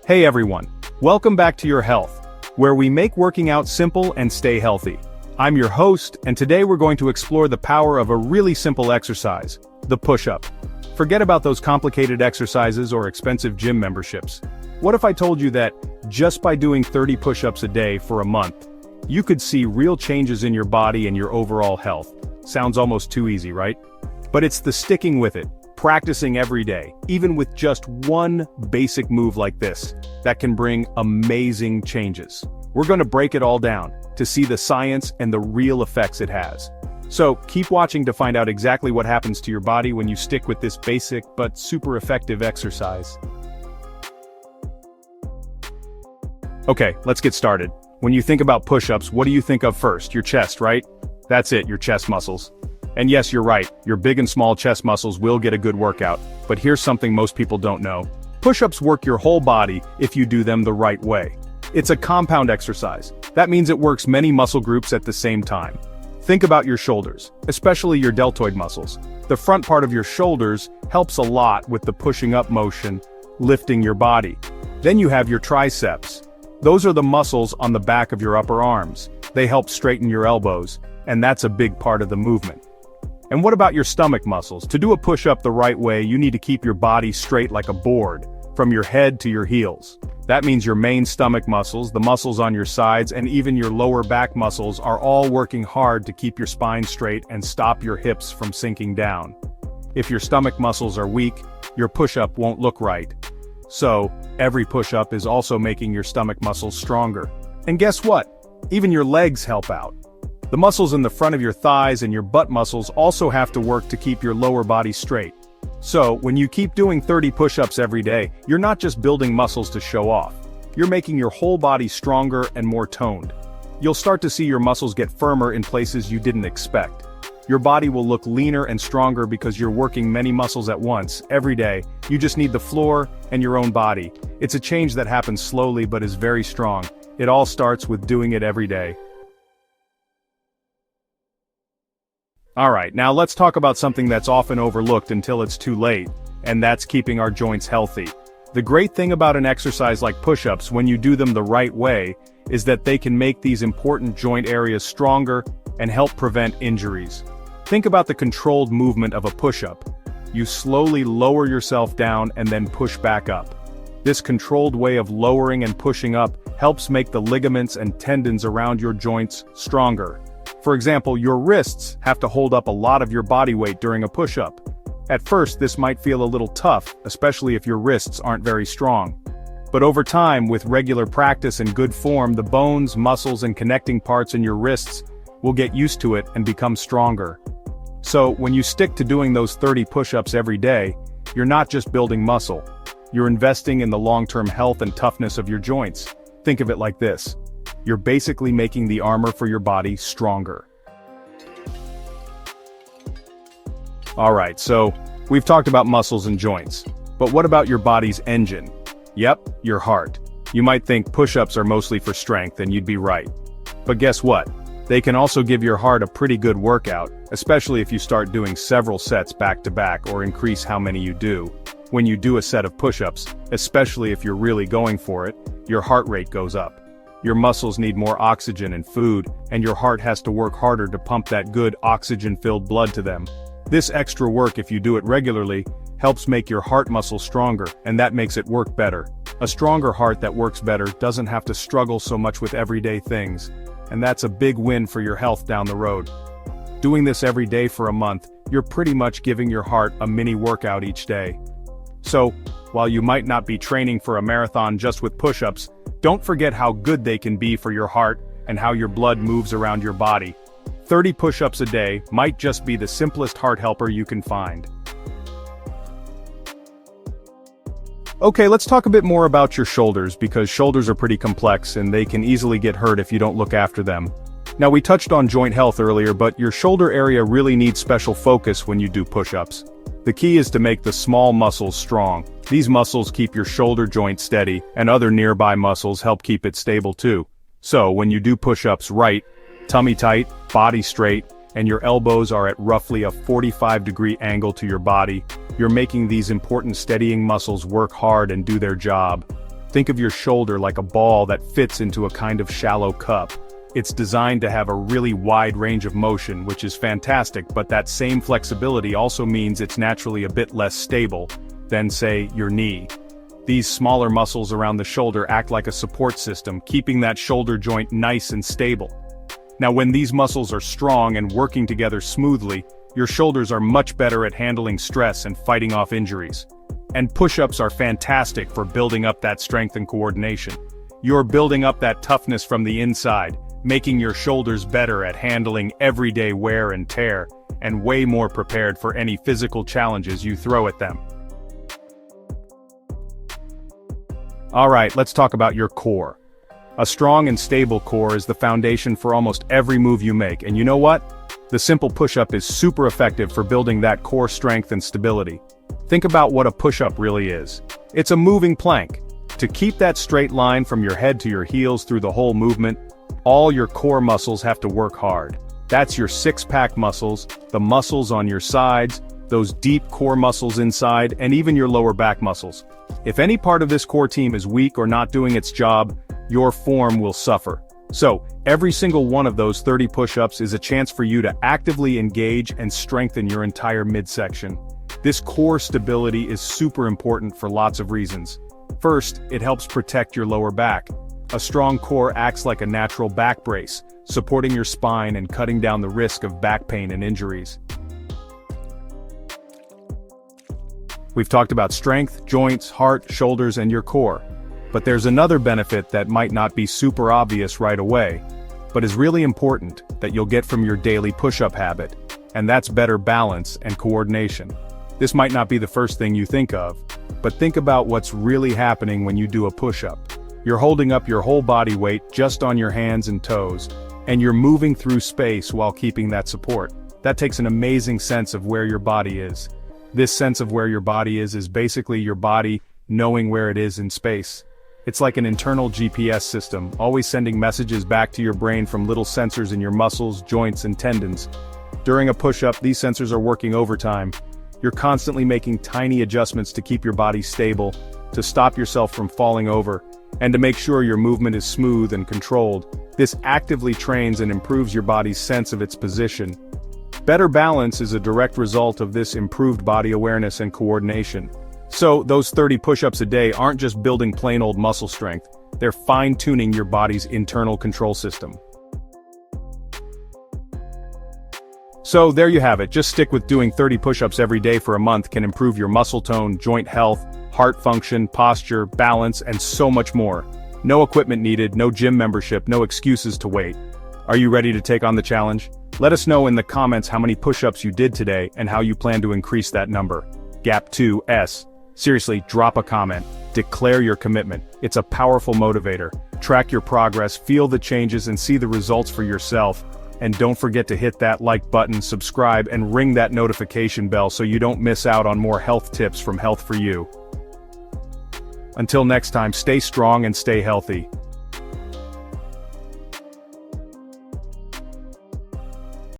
Hey everyone, welcome back to Your Health, where we make working out simple and stay healthy. I'm your host, and today we're going to explore the power of a really simple exercise, the push-up. Forget about those complicated exercises or expensive gym memberships. What if I told you that, just by doing 30 push-ups a day for a month, you could see real changes in your body and your overall health? Sounds almost too easy, right? But it's the sticking with it, practicing every day, even with just one basic move like this, that can bring amazing changes. We're going to break it all down to see the science and the real effects it has. So keep watching to find out exactly what happens to your body when you stick with this basic but super effective exercise. Okay, let's get started. When you think about push-ups, what do you think of first? Your chest, right? That's it, your chest muscles. And yes, you're right, your big and small chest muscles will get a good workout, but here's something most people don't know. Push-ups work your whole body if you do them the right way. It's a compound exercise. That means it works many muscle groups at the same time. Think about your shoulders, especially your deltoid muscles. The front part of your shoulders helps a lot with the pushing up motion, lifting your body. Then you have your triceps. Those are the muscles on the back of your upper arms. They help straighten your elbows, and that's a big part of the movement. And what about your stomach muscles? To do a push-up the right way, you need to keep your body straight like a board, from your head to your heels. That means your main stomach muscles, the muscles on your sides, and even your lower back muscles are all working hard to keep your spine straight and stop your hips from sinking down. If your stomach muscles are weak, your push-up won't look right. So, every push-up is also making your stomach muscles stronger. And guess what? Even your legs help out. The muscles in the front of your thighs and your butt muscles also have to work to keep your lower body straight. So, when you keep doing 30 push-ups every day, you're not just building muscles to show off. You're making your whole body stronger and more toned. You'll start to see your muscles get firmer in places you didn't expect. Your body will look leaner and stronger because you're working many muscles at once, every day. You just need the floor and your own body. It's a change that happens slowly but is very strong. It all starts with doing it every day. Alright, now let's talk about something that's often overlooked until it's too late, and that's keeping our joints healthy. The great thing about an exercise like push-ups, when you do them the right way, is that they can make these important joint areas stronger and help prevent injuries. Think about the controlled movement of a push-up. You slowly lower yourself down and then push back up. This controlled way of lowering and pushing up helps make the ligaments and tendons around your joints stronger. For example, your wrists have to hold up a lot of your body weight during a push-up. At first, this might feel a little tough, especially if your wrists aren't very strong. But over time, with regular practice and good form, the bones, muscles, and connecting parts in your wrists will get used to it and become stronger. So, when you stick to doing those 30 push-ups every day, you're not just building muscle. You're investing in the long-term health and toughness of your joints. Think of it like this. You're basically making the armor for your body stronger. Alright, so we've talked about muscles and joints. But what about your body's engine? Yep, your heart. You might think push-ups are mostly for strength, and you'd be right. But guess what? They can also give your heart a pretty good workout, especially if you start doing several sets back-to-back or increase how many you do. When you do a set of push-ups, especially if you're really going for it, your heart rate goes up. Your muscles need more oxygen and food, and your heart has to work harder to pump that good oxygen-filled blood to them. This extra work, if you do it regularly, helps make your heart muscle stronger, and that makes it work better. A stronger heart that works better doesn't have to struggle so much with everyday things, and that's a big win for your health down the road. Doing this every day for a month, you're pretty much giving your heart a mini workout each day. So, while you might not be training for a marathon just with push-ups, don't forget how good they can be for your heart and how your blood moves around your body. 30 push-ups a day might just be the simplest heart helper you can find. Okay, let's talk a bit more about your shoulders, because shoulders are pretty complex and they can easily get hurt if you don't look after them. Now, we touched on joint health earlier, but your shoulder area really needs special focus when you do push-ups. The key is to make the small muscles strong. These muscles keep your shoulder joint steady, and other nearby muscles help keep it stable too. So, when you do push-ups right, tummy tight, body straight, and your elbows are at roughly a 45-degree angle to your body, you're making these important steadying muscles work hard and do their job. Think of your shoulder like a ball that fits into a kind of shallow cup. It's designed to have a really wide range of motion, which is fantastic, but that same flexibility also means it's naturally a bit less stable than, say, your knee. These smaller muscles around the shoulder act like a support system, keeping that shoulder joint nice and stable. Now, when these muscles are strong and working together smoothly, your shoulders are much better at handling stress and fighting off injuries. And push-ups are fantastic for building up that strength and coordination. You're building up that toughness from the inside, making your shoulders better at handling everyday wear and tear, and way more prepared for any physical challenges you throw at them. Alright, let's talk about your core. A strong and stable core is the foundation for almost every move you make, and you know what? The simple push-up is super effective for building that core strength and stability. Think about what a push-up really is. It's a moving plank. To keep that straight line from your head to your heels through the whole movement, all your core muscles have to work hard. That's your six-pack muscles, the muscles on your sides, those deep core muscles inside, and even your lower back muscles. If any part of this core team is weak or not doing its job, your form will suffer. So, every single one of those 30 push-ups is a chance for you to actively engage and strengthen your entire midsection. This core stability is super important for lots of reasons. First, it helps protect your lower back. A strong core acts like a natural back brace, supporting your spine and cutting down the risk of back pain and injuries. We've talked about strength, joints, heart, shoulders, and your core. But there's another benefit that might not be super obvious right away, but is really important that you'll get from your daily push-up habit, and that's better balance and coordination. This might not be the first thing you think of, but think about what's really happening when you do a push-up. You're holding up your whole body weight just on your hands and toes, and you're moving through space while keeping that support. That takes an amazing sense of where your body is. This sense of where your body is basically your body knowing where it is in space. It's like an internal GPS system, always sending messages back to your brain from little sensors in your muscles, joints, and tendons. During a push-up, these sensors are working overtime. You're constantly making tiny adjustments to keep your body stable, to stop yourself from falling over, and to make sure your movement is smooth and controlled. This actively trains and improves your body's sense of its position. Better balance is a direct result of this improved body awareness and coordination. So, those 30 push-ups a day aren't just building plain old muscle strength, they're fine-tuning your body's internal control system. So there you have it, just stick with doing 30 push-ups every day for a month can improve your muscle tone, joint health, heart function, posture, balance, and so much more. No equipment needed, no gym membership, no excuses to wait. Are you ready to take on the challenge? Let us know in the comments how many push-ups you did today and how you plan to increase that number. GAP2S. Seriously, drop a comment. Declare your commitment. It's a powerful motivator. Track your progress, feel the changes, and see the results for yourself. And don't forget to hit that like button, subscribe, and ring that notification bell so you don't miss out on more health tips from Health for You. Until next time, stay strong and stay healthy.